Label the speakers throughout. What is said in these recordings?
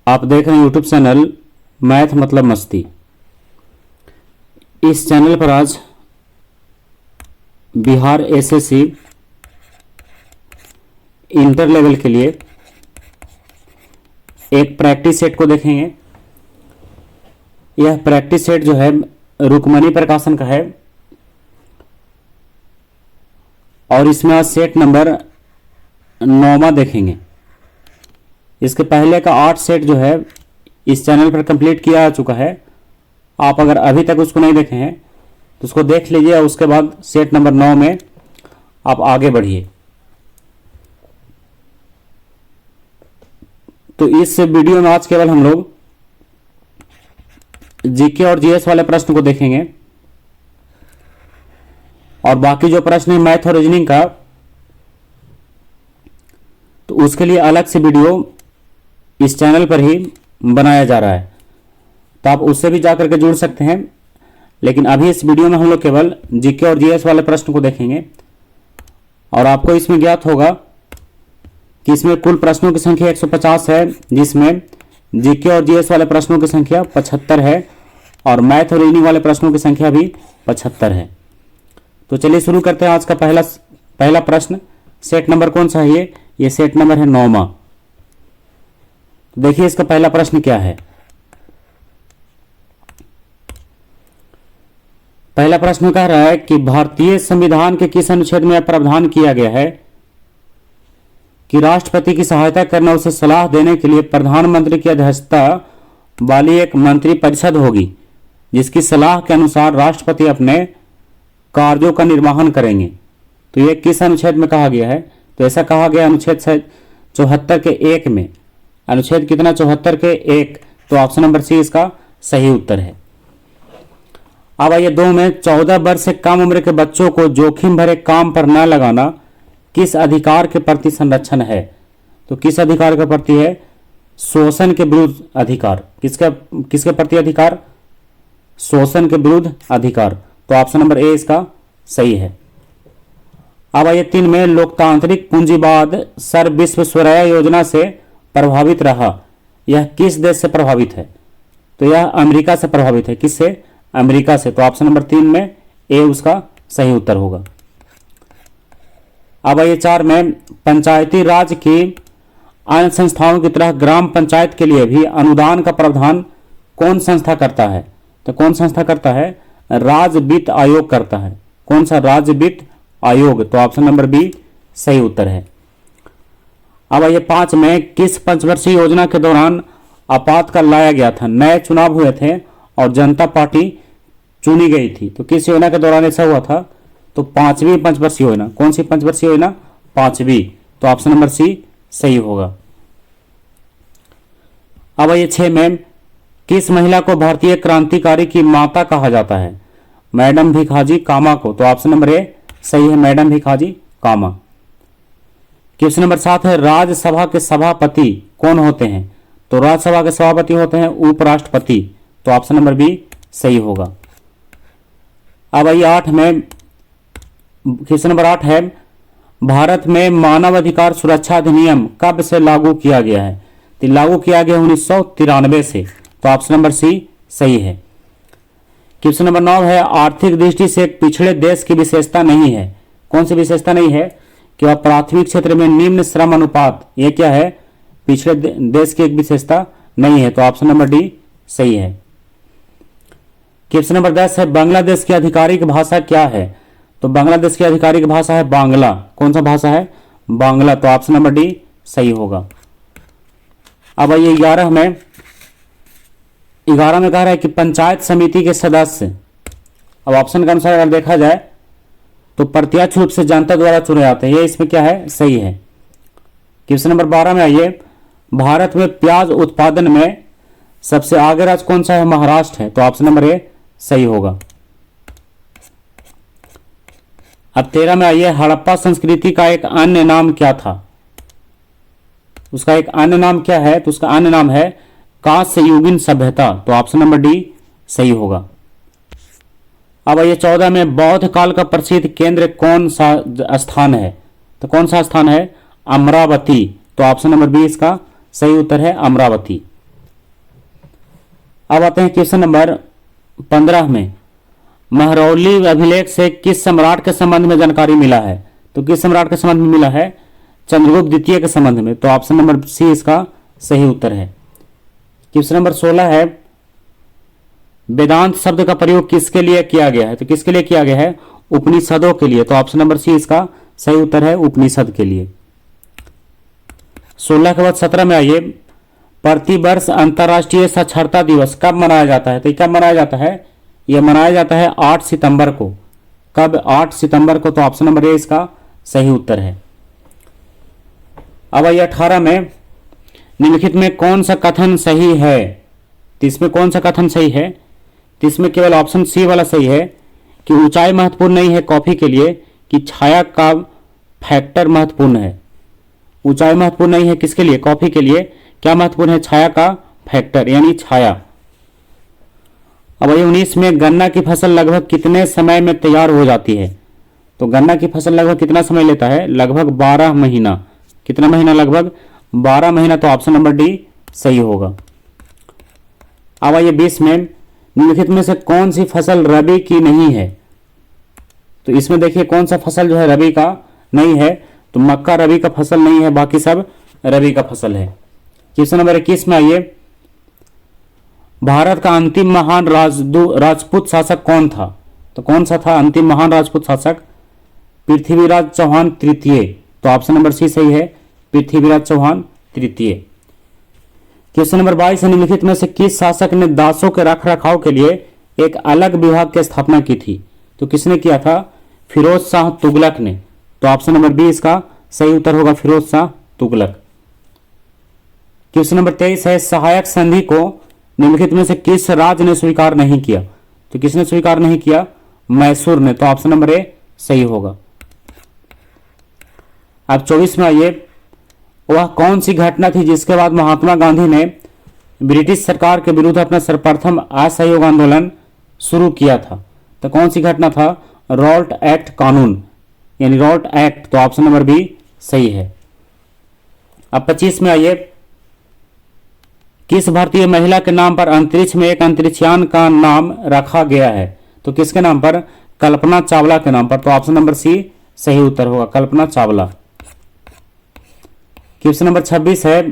Speaker 1: आप देख रहे हैं यूट्यूब चैनल मैथ मतलब मस्ती। इस चैनल पर आज बिहार एसएससी इंटर लेवल के लिए एक प्रैक्टिस सेट को देखेंगे। यह प्रैक्टिस सेट जो है रुक्मणी प्रकाशन का है और इसमें आज सेट नंबर 9वां देखेंगे। इसके पहले का 8 सेट जो है इस चैनल पर कंप्लीट किया जा चुका है। आप अगर अभी तक उसको नहीं देखे हैं तो उसको देख लीजिए और उसके बाद सेट नंबर 9 में आप आगे बढ़िए। तो इस वीडियो में आज केवल हम लोग जीके और जीएस वाले प्रश्न को देखेंगे और बाकी जो प्रश्न है मैथ और रीजनिंग का, तो उसके लिए अलग से वीडियो इस चैनल पर ही बनाया जा रहा है, तो आप उससे भी जाकर के जुड़ सकते हैं। लेकिन अभी इस वीडियो में हम लोग केवल जीके और जीएस वाले प्रश्न को देखेंगे और आपको इसमें ज्ञात होगा कि इसमें कुल प्रश्नों की संख्या 150 है, जिसमें जीके और जीएस वाले प्रश्नों की संख्या 75 है और मैथ और रीजनिंग वाले प्रश्नों की संख्या भी 75 है। तो चलिए शुरू करते हैं आज का पहला प्रश्न। सेट नंबर कौन सा है? ये सेट नंबर है 9वां। देखिए इसका पहला प्रश्न क्या है। पहला प्रश्न कह रहा है कि भारतीय संविधान के किस अनुच्छेद में यह प्रावधान किया गया है कि राष्ट्रपति की सहायता करना उसे सलाह देने के लिए प्रधानमंत्री की अध्यक्षता वाली एक मंत्रिपरिषद होगी, जिसकी सलाह के अनुसार राष्ट्रपति अपने कार्यों का निर्वहन करेंगे। तो यह किस अनुच्छेद में कहा गया है? तो ऐसा कहा गया अनुच्छेद 74 के 1 में। अनुच्छेद कितना? 74 के 1। तो ऑप्शन नंबर सी इसका सही उत्तर है। अब आइए 2 में 14 वर्ष से कम उम्र के बच्चों को जोखिम भरे काम पर न लगाना किस अधिकार के प्रति संरक्षण है? तो किस अधिकार के प्रति है? शोषण के विरुद्ध अधिकार। किसके प्रति अधिकार? शोषण के विरुद्ध अधिकार। तो ऑप्शन नंबर ए इसका सही है। अब आइए 3 में लोकतांत्रिक पूंजीवाद सर्वविश्व योजना से प्रभावित रहा, यह किस देश से प्रभावित है? तो यह अमेरिका से प्रभावित है। किससे? अमेरिका से। तो ऑप्शन नंबर 3 में ए उसका सही उत्तर होगा। अब आइए 4 में पंचायती राज की अन्य संस्थाओं की तरह ग्राम पंचायत के लिए भी अनुदान का प्रावधान कौन संस्था करता है? तो कौन संस्था करता है? राज्य वित्त आयोग करता है। कौन सा? राज्य वित्त आयोग। तो ऑप्शन नंबर बी सही उत्तर है। अब आइए 5 में किस पंचवर्षीय योजना के दौरान आपातकाल लाया गया था? नए चुनाव हुए थे और जनता पार्टी चुनी गई थी। तो किस योजना के दौरान ऐसा हुआ था? तो 5वीं पंचवर्षीय योजना। कौन सी पंचवर्षीय योजना? 5वीं। तो ऑप्शन नंबर सी सही होगा। अब आइए 6 में किस महिला को भारतीय क्रांतिकारी की माता कहा जाता है? मैडम भिखाजी कामा को। तो ऑप्शन नंबर ए सही है, मैडम भिखाजी कामा। क्वेश्चन नंबर 7 है राज्यसभा के सभापति कौन होते हैं? तो राज्यसभा के सभापति होते हैं उपराष्ट्रपति। तो ऑप्शन नंबर बी सही होगा। अब आइए 8 में क्वेश्चन नंबर 8 है भारत में मानव अधिकार सुरक्षा अधिनियम कब से लागू किया गया है? तो लागू किया गया 1993 से। तो ऑप्शन नंबर सी सही है। क्वेश्चन नंबर 9 है आर्थिक दृष्टि से एक पिछड़े देश की विशेषता नहीं है। कौन सी विशेषता नहीं है? कि वह प्राथमिक क्षेत्र में निम्न श्रम अनुपात, यह क्या है? पिछड़े देश की एक विशेषता नहीं है। तो ऑप्शन नंबर डी सही है। क्वेश्चन नंबर 10 है बांग्लादेश की आधिकारिक भाषा क्या है? तो बांग्लादेश की आधिकारिक भाषा है बांग्ला। कौन सा भाषा है? बांग्ला। तो ऑप्शन नंबर डी सही होगा। अब आइए 11 में कह रहा है कि पंचायत समिति के सदस्य, अब ऑप्शन के अनुसार अगर देखा जाए तो प्रत्यक्ष रूप से जनता द्वारा चुने जाते हैं। ये इसमें क्या है? सही है। क्वेश्चन नंबर 12 में आइए भारत में प्याज उत्पादन में सबसे आगे राज्य कौन सा है? महाराष्ट्र है। तो ऑप्शन नंबर ए सही होगा। अब 13 में आइए हड़प्पा संस्कृति का एक अन्य नाम क्या था? उसका एक अन्य नाम क्या है? तो उसका अन्य नाम है कांस्ययुगीन सभ्यता। तो ऑप्शन नंबर डी सही होगा। अब आइए 14 में बौद्ध काल का प्रसिद्ध केंद्र कौन सा स्थान है? तो कौन सा स्थान है? अमरावती। तो ऑप्शन नंबर बी इसका सही उत्तर है अमरावती। अब आते हैं क्वेश्चन नंबर 15 में, महरौली अभिलेख से किस सम्राट के संबंध में जानकारी मिला है? तो किस सम्राट के संबंध में मिला है? चंद्रगुप्त द्वितीय के संबंध में। तो ऑप्शन नंबर सी इसका सही उत्तर है। क्वेश्चन नंबर 16 है, वेदांत शब्द का प्रयोग किसके लिए किया गया है? तो किसके लिए किया गया है? उपनिषदों के लिए। तो ऑप्शन नंबर सी इसका सही उत्तर है, उपनिषद के लिए। 16 के बाद 17 में आइए, प्रतिवर्ष अंतर्राष्ट्रीय साक्षरता दिवस कब मनाया जाता है? तो कब मनाया जाता है? यह मनाया जाता है 8 सितंबर को। कब? 8 सितंबर को। तो ऑप्शन नंबर ए इसका सही उत्तर है। अब आइए 18 में, निम्नलिखित में कौन सा कथन सही है? तो इसमें कौन सा कथन सही है? तो इसमें केवल ऑप्शन सी वाला सही है कि ऊंचाई महत्वपूर्ण नहीं है कॉफी के लिए, कि छाया का फैक्टर महत्वपूर्ण है। ऊंचाई महत्वपूर्ण नहीं है किसके लिए? कॉफी के लिए। क्या महत्वपूर्ण है? छाया का फैक्टर, यानी छाया। अब 19 में, गन्ना की फसल लगभग कितने समय में तैयार हो जाती है? तो गन्ना की फसल लगभग कितना समय लेता है? लगभग 12 महीना। कितना महीना? लगभग 12 महीना। तो ऑप्शन नंबर डी सही होगा। अब आइए 20 में, निम्नलिखित में से कौन सी फसल रबी की नहीं है? तो इसमें देखिए कौन सा फसल जो है रबी का नहीं है। तो मक्का रबी का फसल नहीं है, बाकी सब रबी का फसल है। क्वेश्चन नंबर 21 में आइए, भारत का अंतिम महान राजपूत शासक कौन था? तो कौन सा था अंतिम महान राजपूत शासक? पृथ्वीराज चौहान तृतीय। तो ऑप्शन नंबर सी सही है, पृथ्वीराज चौहान तृतीय। क्वेश्चन नंबर 22 है, निम्नलिखित में से किस शासक ने दासों के रख रखाव के लिए एक अलग विभाग की स्थापना की थी? तो किसने किया था? फिरोज शाह तुगलक ने। तो ऑप्शन नंबर बी इसका सही उत्तर होगा, फिरोज शाह तुगलक। क्वेश्चन नंबर 23 है, सहायक संधि को निम्नलिखित में से किस राज्य ने स्वीकार नहीं किया? तो किसने स्वीकार नहीं किया? मैसूर ने। तो ऑप्शन नंबर ए सही होगा। अब 24 में आइए, वह कौन सी घटना थी जिसके बाद महात्मा गांधी ने ब्रिटिश सरकार के विरुद्ध अपना सर्वप्रथम असहयोग आंदोलन शुरू किया था? तो कौन सी घटना था? रॉल्ट एक्ट कानून, यानी रॉल्ट एक्ट। तो ऑप्शन नंबर बी सही है। अब 25 में आइए, किस भारतीय महिला के नाम पर अंतरिक्ष में एक अंतरिक्षयान का नाम रखा गया है? तो किसके नाम पर? कल्पना चावला के नाम पर। तो ऑप्शन नंबर सी सही उत्तर होगा, कल्पना चावला। क्वेश्चन नंबर 26 है,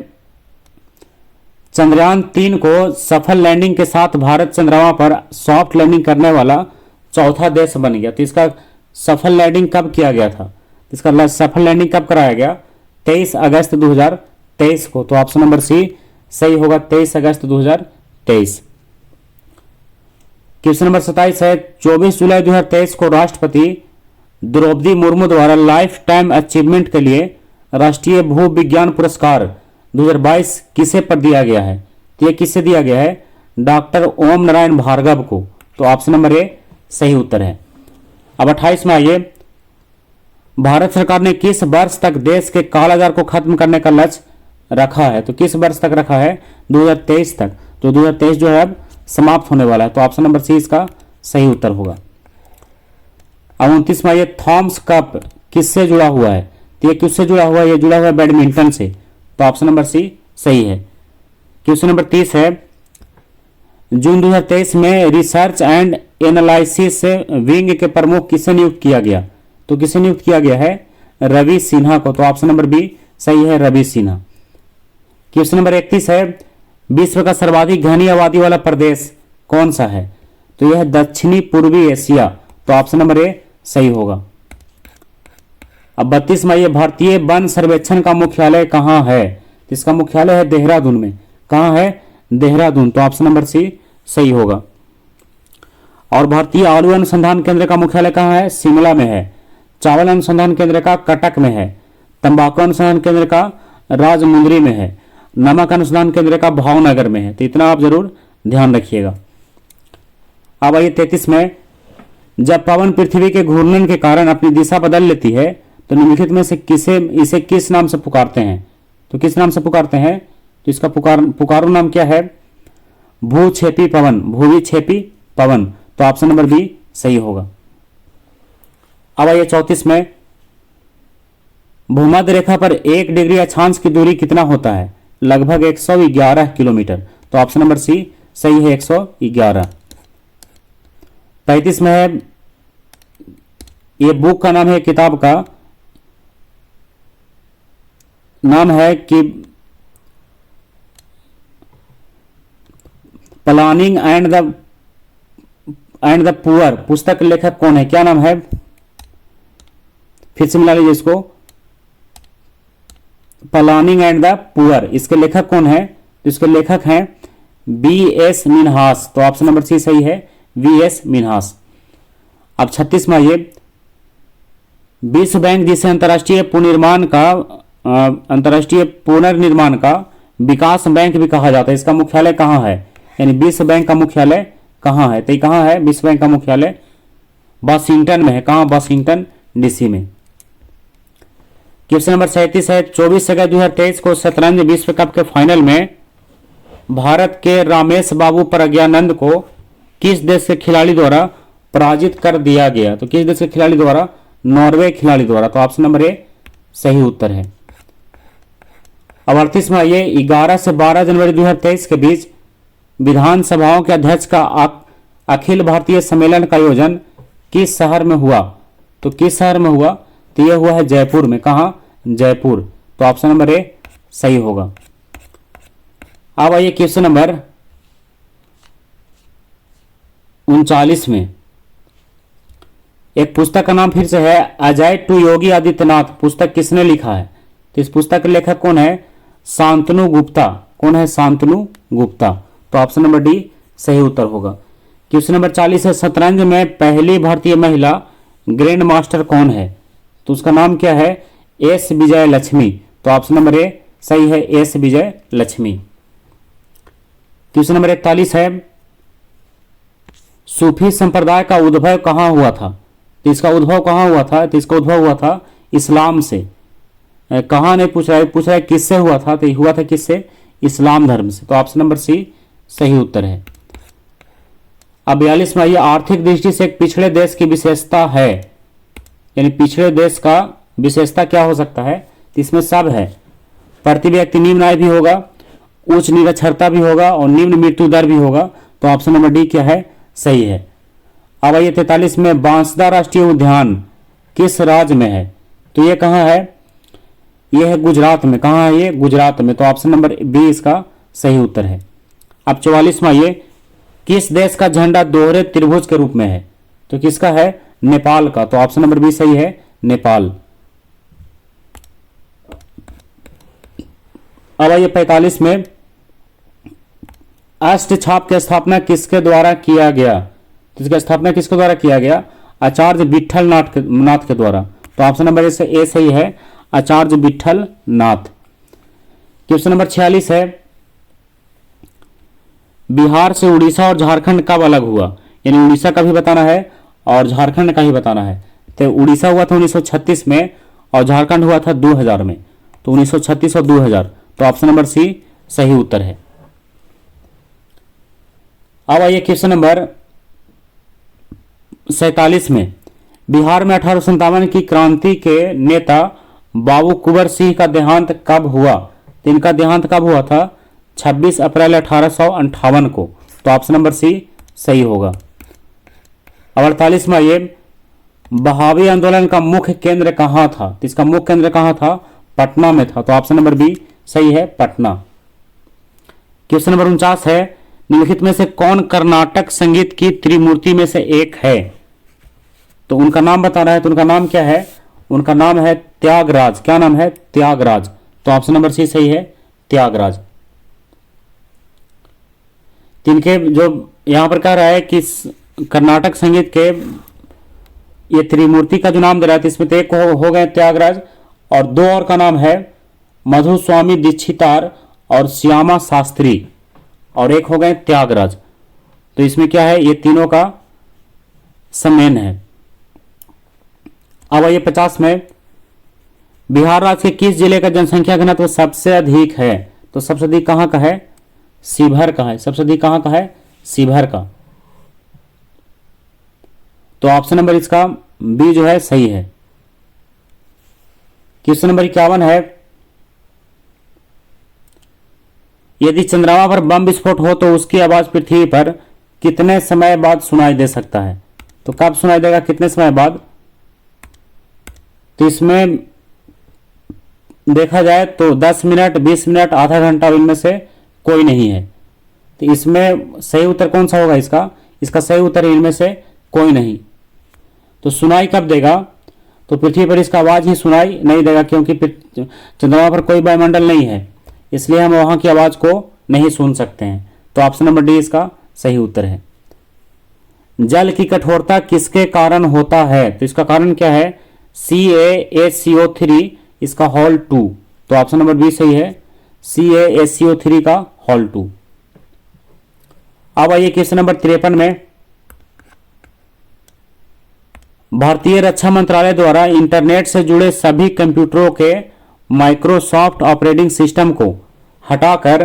Speaker 1: चंद्रयान 3 को सफल लैंडिंग के साथ भारत चंद्रमा पर सॉफ्ट लैंडिंग करने वाला चौथा देश बन गया। तो इसका सफल लैंडिंग कब किया गया था? इसका सफल लैंडिंग कब कराया गया? 23 अगस्त 2023 को। तो ऑप्शन नंबर सी सही होगा, 23 अगस्त 2023। क्वेश्चन नंबर 27 है, 24 जुलाई 2023 को राष्ट्रपति द्रौपदी मुर्मू द्वारा लाइफ टाइम अचीवमेंट के लिए राष्ट्रीय भू विज्ञान पुरस्कार 2022 किसे पर दिया गया है? तो ये किससे दिया गया है? डॉक्टर ओम नारायण भार्गव को। तो ऑप्शन नंबर ए सही उत्तर है। अब 28 में आइए, भारत सरकार ने किस वर्ष तक देश के कालाजार को खत्म करने का लक्ष्य रखा है? तो किस वर्ष तक रखा है? 2023 तक। तो 2023 जो है अब समाप्त होने वाला है। तो ऑप्शन नंबर सी इसका सही उत्तर होगा। अब 29 में आइए, थॉम्स कप किससे जुड़ा हुआ है? तो ये किससे जुड़ा हुआ है? ये जुड़ा हुआ है बैडमिंटन से। तो ऑप्शन नंबर सी सही है। क्वेश्चन नंबर 30 है, जून 2023 में रिसर्च एंड एनालिसिस विंग के प्रमुख किसे नियुक्त किया गया? तो किसे नियुक्त किया गया है? रवि सिन्हा को। तो ऑप्शन नंबर बी सही है, रवि सिन्हा। क्वेश्चन नंबर 31 है, विश्व का सर्वाधिक घनी आबादी वाला प्रदेश कौन सा है? तो यह दक्षिणी पूर्वी एशिया। तो ऑप्शन नंबर ए सही होगा। अब 32 में, यह भारतीय वन सर्वेक्षण का मुख्यालय कहाँ है? तो इसका मुख्यालय है देहरादून में। कहाँ है? देहरादून। तो ऑप्शन नंबर सी सही होगा। और भारतीय आलू अनुसंधान केंद्र का मुख्यालय कहाँ है? शिमला में है। चावल अनुसंधान केंद्र का कटक में है। तंबाकू अनुसंधान केंद्र का राजमुंदरी में है। नमक अनुसंधान केंद्र का भावनगर में है। तो इतना आप जरूर ध्यान रखिएगा। अब आइए 33 में, जब पवन पृथ्वी के घूर्णन के कारण अपनी दिशा बदल लेती है तो निम्नलिखित में से इसे किस नाम से पुकारते हैं? तो किस नाम से पुकारते हैं? तो इसका पुकारू नाम क्या है? भूक्षेपी पवन, भूविक्षेपी पवन। तो ऑप्शन नंबर बी सही होगा। अब आइए 34 में, भूमध्य रेखा पर 1 डिग्री अक्षांश की दूरी कितना होता है? लगभग 111 किलोमीटर। तो ऑप्शन नंबर सी सही है 111। 35 में है, ये बुक का नाम है, किताब का नाम है कि प्लानिंग एंड द पुअर। पुस्तक के लेखक कौन है, क्या नाम है, फिर से मिला लीजिए इसको, प्लानिंग एंड द पुअर, इसके लेखक कौन है, तो इसके लेखक हैं B.S. मिन्हास। तो ऑप्शन नंबर सी सही है, V.S. मिन्हास। अब 36 में आइए, विश्व बैंक जिसे अंतर्राष्ट्रीय पुनर्निर्माण का विकास बैंक भी कहा जाता है, इसका मुख्यालय कहाँ है, यानी विश्व बैंक का मुख्यालय कहाँ है, तो कहाँ है विश्व बैंक का मुख्यालय, वाशिंगटन में है। कहाँ, वाशिंगटन DC में। क्वेश्चन नंबर 37 है, 24 अगस्त 2023 को शतरंज विश्व कप के फाइनल में भारत के रामेश बाबू प्रज्ञानंद को किस देश के खिलाड़ी द्वारा पराजित कर दिया गया, तो किस देश के खिलाड़ी द्वारा, नॉर्वे खिलाड़ी द्वारा। तो ऑप्शन नंबर ए सही उत्तर है। अब 38 में आइए, 11 से 12 जनवरी 2023 के बीच विधानसभाओं के अध्यक्ष का अखिल भारतीय सम्मेलन का आयोजन किस शहर में हुआ, तो किस शहर में हुआ, तो यह हुआ है जयपुर में। कहाँ, जयपुर। तो ऑप्शन नंबर ए सही होगा। अब आइए क्वेश्चन नंबर 39 में, एक पुस्तक का नाम फिर से है अजय टू योगी आदित्यनाथ। पुस्तक किसने लिखा है, तो इस पुस्तक के लेखक कौन है, शांतनु गुप्ता। कौन है, शांतनु गुप्ता। तो ऑप्शन नंबर डी सही उत्तर होगा। क्वेश्चन नंबर 40 है, शतरंज में पहली भारतीय महिला ग्रैंड मास्टर कौन है, तो उसका नाम क्या है, एस विजय लक्ष्मी। तो ऑप्शन नंबर ए सही है, एस विजय लक्ष्मी। क्वेश्चन नंबर 41 है, सूफी संप्रदाय का उद्भव कहाँ हुआ था, तो इसका उद्भव कहाँ हुआ था, तो इसका उद्भव हुआ था इस्लाम से। कहाँ नहीं पूछ रहा है किससे हुआ था, तो हुआ था किससे, इस्लाम धर्म से। तो ऑप्शन नंबर सी सही उत्तर है। अब 42 में आइए, आर्थिक दृष्टि से एक पिछड़े देश की विशेषता है, यानी पिछड़े देश का विशेषता क्या हो सकता है, तो इसमें सब है, प्रति व्यक्ति निम्न आय भी होगा, उच्च निरक्षरता भी होगा और निम्न मृत्यु दर भी होगा। तो ऑप्शन नंबर डी क्या है, सही है। अब आइए 43 में, बांसदा राष्ट्रीय उद्यान किस राज्य में है, तो ये कहाँ है, ये है गुजरात में। कहाँ है ये, गुजरात में। तो ऑप्शन नंबर बी इसका सही उत्तर है। अब 44 में आइए, किस देश का झंडा दोहरे त्रिभुज के रूप में है, तो किसका है, नेपाल का। तो ऑप्शन नंबर बी सही है, नेपाल। अब आइए 45 में, अष्टछाप की स्थापना किसके द्वारा किया गया, तो इसकी स्थापना किसके द्वारा किया गया, आचार्य विठल नाथ के द्वारा। तो ऑप्शन नंबर ए सही है, आचार्य विठल नाथ। क्वेश्चन नंबर 46 है, बिहार से उड़ीसा और झारखंड कब अलग हुआ, यानी उड़ीसा का भी बताना है और झारखंड का ही बताना है। तो उड़ीसा हुआ था 1936 में और झारखंड हुआ था 2000 में। तो 1936 और 2000। तो ऑप्शन नंबर सी सही उत्तर है। अब आइए क्वेश्चन नंबर 47 में, बिहार में 1857 की क्रांति के नेता बाबू कुंवर सिंह का देहांत कब हुआ, तो इनका देहांत कब हुआ था, 26 अप्रैल 1858 को। तो ऑप्शन नंबर सी सही होगा। अब 48 में आइए, बहावी आंदोलन का मुख्य केंद्र कहाँ था, तो इसका मुख्य केंद्र कहाँ था, पटना में था। तो ऑप्शन नंबर बी सही है, पटना। क्वेश्चन नंबर 49 है, निम्नलिखित में से कौन कर्नाटक संगीत की त्रिमूर्ति में से एक है, तो उनका नाम बताना है। तो उनका नाम क्या है, उनका नाम है त्यागराज। क्या नाम है, त्यागराज। तो ऑप्शन नंबर सी सही है, त्यागराज। तिनके जो यहां पर कह रहा है कि कर्नाटक संगीत के ये त्रिमूर्ति का जो नाम दे रहा है, इसमें तो एक हो गए त्यागराज और दो और का नाम है मधुस्वामी दीक्षितार और श्यामा शास्त्री, और एक हो गए त्यागराज। तो इसमें क्या है, ये तीनों का सम्मेलन है। अब आइए 50 में, बिहार राज्य के किस जिले का जनसंख्या घनत्व सबसे अधिक है, तो सबसे अधिक कहां का है, शिवहर का है। सबसे अधिक कहां का है, शिवहर का। तो ऑप्शन नंबर इसका बी जो है सही है। क्वेश्चन नंबर 51 है, यदि चंद्रमा पर बम विस्फोट हो तो उसकी आवाज पृथ्वी पर कितने समय बाद सुनाई दे सकता है? तो कब सुनाई देगा, कितने समय बाद? तो इसमें देखा जाए तो 10 मिनट, 20 मिनट, आधा घंटा, इनमें से कोई नहीं है। तो इसमें सही उत्तर कौन सा होगा? इसका सही उत्तर इनमें से कोई नहीं। तो सुनाई कब देगा? तो पृथ्वी पर इसका आवाज ही सुनाई नहीं देगा, क्योंकि चंद्रमा पर कोई वायुमंडल नहीं है, इसलिए हम वहां की आवाज को नहीं सुन सकते हैं। तो ऑप्शन नंबर डी इसका सही उत्तर है। जल की कठोरता किसके कारण होता है? तो इसका कारण क्या है? CaHCO3 इसका होल 2। तो ऑप्शन नंबर बी सही है, CaHCO3 का होल 2। अब आइए क्वेश्चन नंबर 53 में। भारतीय रक्षा मंत्रालय द्वारा इंटरनेट से जुड़े सभी कंप्यूटरों के माइक्रोसॉफ्ट ऑपरेटिंग सिस्टम को हटाकर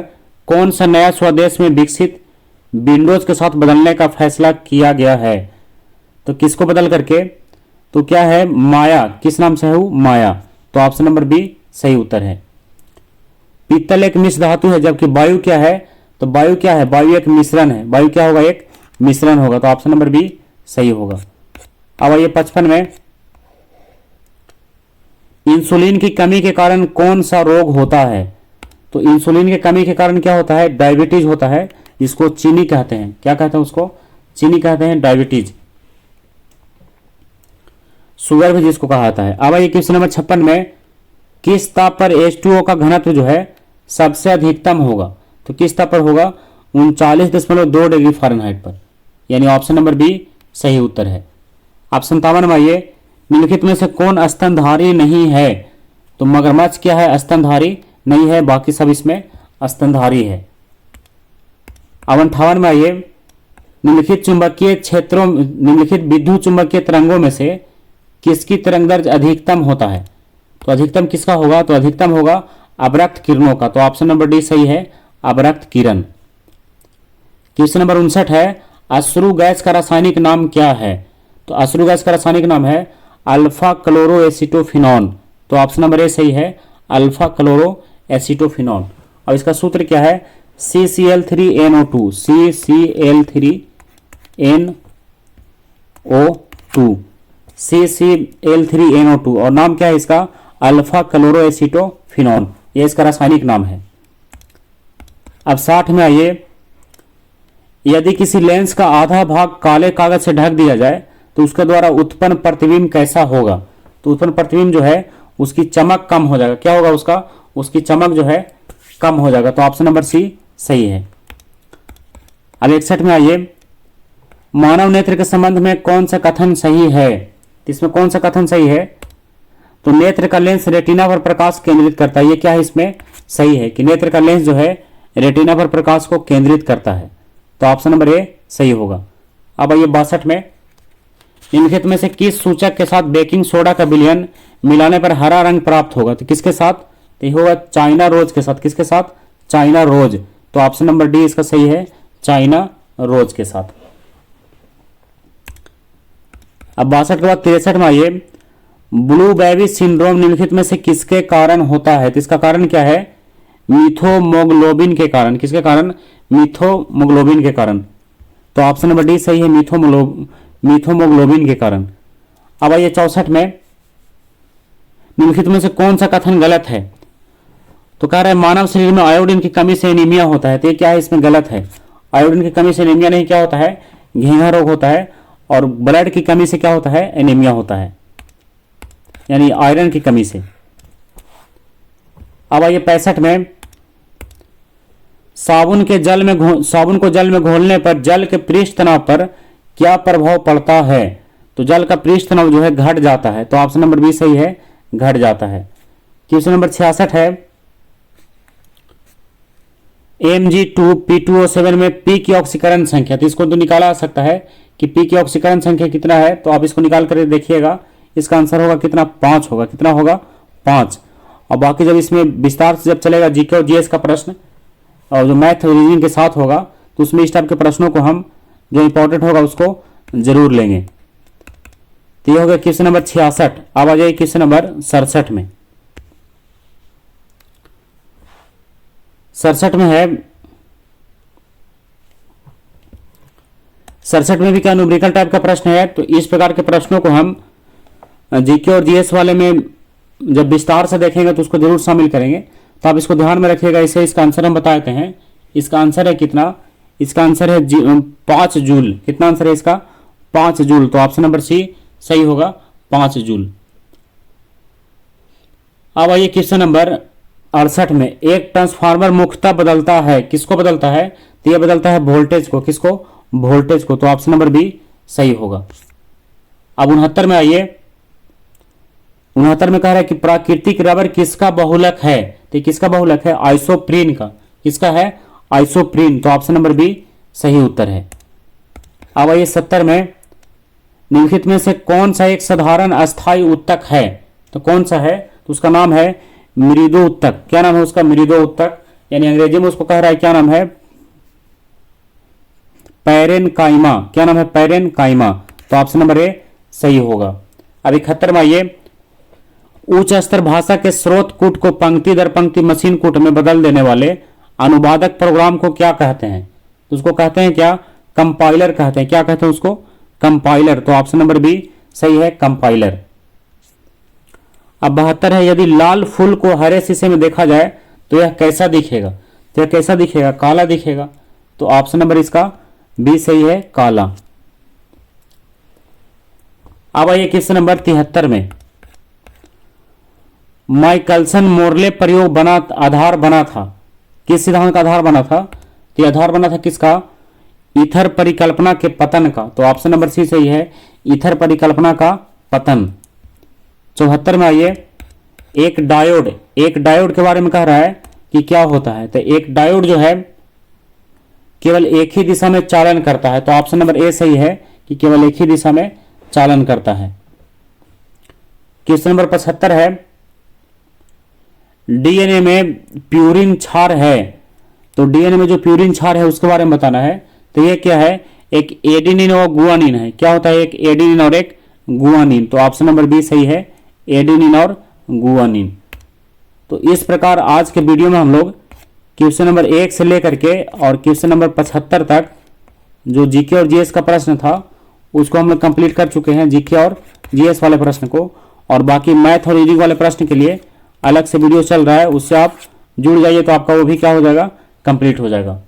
Speaker 1: कौन सा नया स्वदेश में विकसित विंडोज के साथ बदलने का फैसला किया गया है? तो किसको बदल करके? तो क्या है? माया। किस नाम से है वो? माया। तो ऑप्शन नंबर बी सही उत्तर है। पीतल एक मिश्र धातु है, जबकि वायु क्या है? तो वायु क्या है? वायु एक मिश्रण है। वायु क्या होगा? एक मिश्रण होगा। तो ऑप्शन नंबर बी सही होगा। अब आइए 55 में। इंसुलिन की कमी के कारण कौन सा रोग होता है? तो इंसुलिन की कमी के कारण क्या होता है? डायबिटीज होता है, जिसको चीनी कहते हैं। क्या कहते हैं उसको? चीनी कहते हैं, डायबिटीज। शुगर भी जिसको कहा जाता है। अब आइए क्वेश्चन नंबर 56 में। किस ताप पर H2O का घनत्व जो है सबसे अधिकतम होगा? तो किस ताप पर होगा? 39.2 डिग्री फ़ारेनहाइट पर, यानी ऑप्शन नंबर बी सही उत्तर है। अब 57 में आइए। निम्नलिखित में से कौन स्तनधारी नहीं है? तो मगरमच्छ क्या है? स्तनधारी नहीं है, बाकी सब इसमें स्तनधारी है। अब 58 में आइए। निम्नलिखित चुंबकीय क्षेत्रों, निम्नलिखित विद्युत चुंबकीय तरंगों में से किसकी तरंगदैर्घ्य अधिकतम होता है? तो अधिकतम किसका होगा? तो अधिकतम होगा अवरक्त किरणों का। तो ऑप्शन नंबर डी सही है, अवरक्त किरण। क्वेश्चन नंबर 59 है। अश्रु गैस का रासायनिक नाम क्या है? तो अश्रु गैस का रासायनिक नाम है अल्फा क्लोरो एसिटोफिनॉन। तो ऑप्शन नंबर ए सही है, अल्फा क्लोरो एसिटोफिनॉन। और इसका सूत्र क्या है? CCl3NO2, CCl3NO2, CCl3NO2। और नाम क्या है इसका? Alpha chloro acetophenone. यह इसका रासायनिक नाम है। अब 60 में आइए। यदि किसी लेंस का आधा भाग काले कागज से ढक दिया जाए तो उसके द्वारा उत्पन्न प्रतिबिंब कैसा होगा? तो उत्पन्न प्रतिबिंब जो है उसकी चमक कम हो जाएगा। क्या होगा उसका? उसकी चमक जो है कम हो जाएगा। तो ऑप्शन नंबर सी सही है। अब 61 में आइए। मानव नेत्र के संबंध में कौन सा कथन सही है? इसमें कौन सा कथन सही है? तो नेत्र का लेंस रेटिना पर प्रकाश केंद्रित करता है। ये क्या है? इसमें सही है कि नेत्र का लेंस जो है रेटिना पर प्रकाश को केंद्रित करता है। तो ऑप्शन नंबर ए सही होगा। अब आइए 62 में। निम्नलिखित में से किस सूचक के साथ बेकिंग सोडा का विलयन मिलाने पर हरा रंग प्राप्त होगा? तो किसके साथ? तो ये होगा चाइना रोज के साथ। किसके साथ? China rose. तो ऑप्शन नंबर डी इसका सही है, चाइना रोज के साथ। अब 62 के बाद 63 में आइए। ब्लू बेबी सिंड्रोम निम्नलिखित में से किसके कारण होता है? तो इसका कारण क्या है? मिथोमोग्लोबिन के कारण। किसके कारण? मिथोमोग्लोबिन के कारण। तो ऑप्शन नंबर डी सही है, मिथोमोग्लोबिन के कारण। अब आइए 64 में। निम्नलिखित में से कौन सा कथन गलत है? तो कह रहा है मानव शरीर में आयोडीन की कमी से एनीमिया होता है। तो ये क्या है? इसमें गलत है। आयोडीन की कमी से एनीमिया नहीं, क्या होता है? घेंघा रोग होता है। और ब्लड की कमी से क्या होता है? एनीमिया होता है, यानी आयरन की कमी से। अब आइए 65 में। साबुन को जल में घोलने पर जल के पृष्ठ तनाव पर क्या प्रभाव पड़ता है? तो जल का पृष्ठ तनाव जो है घट जाता है। तो ऑप्शन नंबर बी सही है, घट जाता है। क्वेश्चन नंबर 66 है। Mg2P2O7 में P की ऑक्सीकरण संख्या, तो इसको तो निकाला जा सकता है कि P की ऑक्सीकरण संख्या कितना है। तो आप इसको निकाल कर देखिएगा, इसका आंसर होगा कितना? 5 होगा। कितना होगा? 5। और बाकी जब इसमें विस्तार से जब चलेगा जीके और जीएस का प्रश्न और जो मैथ रीजनिंग के साथ होगा तो उसमें इस टाइप के प्रश्नों को हम जो इंपॉर्टेंट होगा उसको जरूर लेंगे। तो ये हो गया क्वेश्चन नंबर 66। अब आ जाइए क्वेश्चन नंबर 67 में। 67 में है, 67 में भी क्या न्यूमेरिकल टाइप का प्रश्न है। तो इस प्रकार के प्रश्नों को हम जीके और जीएस वाले में जब विस्तार से देखेंगे तो उसको जरूर शामिल करेंगे। तो आप इसको ध्यान में रखिएगा। इसे इसका आंसर हम बता देते हैं। इसका आंसर है कितना, इसका आंसर है 5 जूल। कितना आंसर है इसका, 5 जूल। तो ऑप्शन नंबर सी सही होगा, 5 जूल। अब आइए क्वेश्चन नंबर 68 में, एक ट्रांसफार्मर मुख्यतः बदलता है, किसको बदलता है, तो यह बदलता है वोल्टेज को, किसको, वोल्टेज को। तो ऑप्शन नंबर बी सही होगा। अब 69 में आइए, 69 में कह रहा है कि प्राकृतिक रबर किसका बहुलक है, तो किसका बहुलक है, आइसोप्रीन का। किसका है, आइसोप्रीन। तो ऑप्शन नंबर बी सही उत्तर है। अब आइए 70 में, निम्नलिखित में से कौन सा एक साधारण अस्थायी उत्तक है, तो कौन सा है, तो उसका नाम है मृदु उत्तक। क्या नाम है उसका, मृदु उत्तक, यानी अंग्रेजी में उसको कह रहा है क्या नाम है, पैरेनकाइमा। क्या नाम है, पैरेनकाइमा। तो ऑप्शन नंबर ए सही होगा। अब 71 में आइए, उच्च स्तर भाषा के स्रोत कूट को पंक्ति दर पंक्ति मशीन कूट में बदल देने वाले अनुवादक प्रोग्राम को क्या कहते हैं, तो उसको कहते हैं क्या, कंपाइलर कहते हैं। क्या कहते हैं उसको, कंपाइलर। तो ऑप्शन नंबर बी सही है, कंपाइलर। अब 72 है, यदि लाल फूल को हरे शीशे में देखा जाए तो यह कैसा दिखेगा, तो यह कैसा दिखेगा, काला दिखेगा। तो ऑप्शन नंबर इसका बी सही है, काला। अब आइए क्वेश्चन नंबर 73 में, माइकलसन मोरले प्रयोग बना, आधार बना था, किस सिद्धांत का आधार बना था, तो आधार बना था किसका, ईथर परिकल्पना के पतन का। तो ऑप्शन नंबर सी सही है, ईथर परिकल्पना का पतन। 74 में आइए, एक डायोड के बारे में कह रहा है कि क्या होता है, तो एक डायोड जो है केवल एक ही दिशा में चालन करता है। तो ऑप्शन नंबर ए सही है कि केवल एक ही दिशा में चालन करता है। क्वेश्चन नंबर 75 है, डीएनए में प्यूरिन क्षार है, तो डीएनए में जो प्यूरिन क्षार है उसके बारे में बताना है। तो ये क्या है, एक एडेनिन और गुआनिन है। क्या होता है, एक एडेनिन और एक गुआनिन। तो ऑप्शन नंबर बी सही है, एडेनिन और गुआनिन। तो इस प्रकार आज के वीडियो में हम लोग क्वेश्चन नंबर 1 से लेकर के और क्वेश्चन नंबर 75 तक जो जीके और जीएस का प्रश्न था उसको हम लोग कंप्लीट कर चुके हैं, जीके और जीएस वाले प्रश्न को। और बाकी मैथ और रीडिंग वाले प्रश्न के लिए अलग से वीडियो चल रहा है, उससे आप जुड़ जाइए तो आपका वो भी क्या हो जाएगा, कंप्लीट हो जाएगा।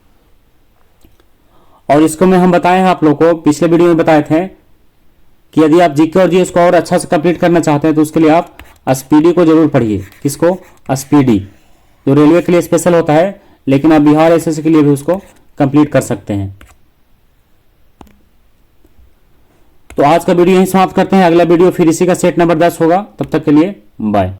Speaker 1: और इसको में हम बताए हैं आप लोग को, पिछले वीडियो में बताए थे कि यदि आप जीके और जीएस को और अच्छा से कंप्लीट करना चाहते हैं तो उसके लिए आप स्पीडी को जरूर पढ़िए। किसको, स्पीडी, जो रेलवे के लिए स्पेशल होता है, लेकिन आप बिहार एसएससी के लिए भी उसको कंप्लीट कर सकते हैं। तो आज का वीडियो यहीं समाप्त करते हैं। अगला वीडियो फिर इसी का सेट नंबर 10 होगा। तब तक के लिए बाय।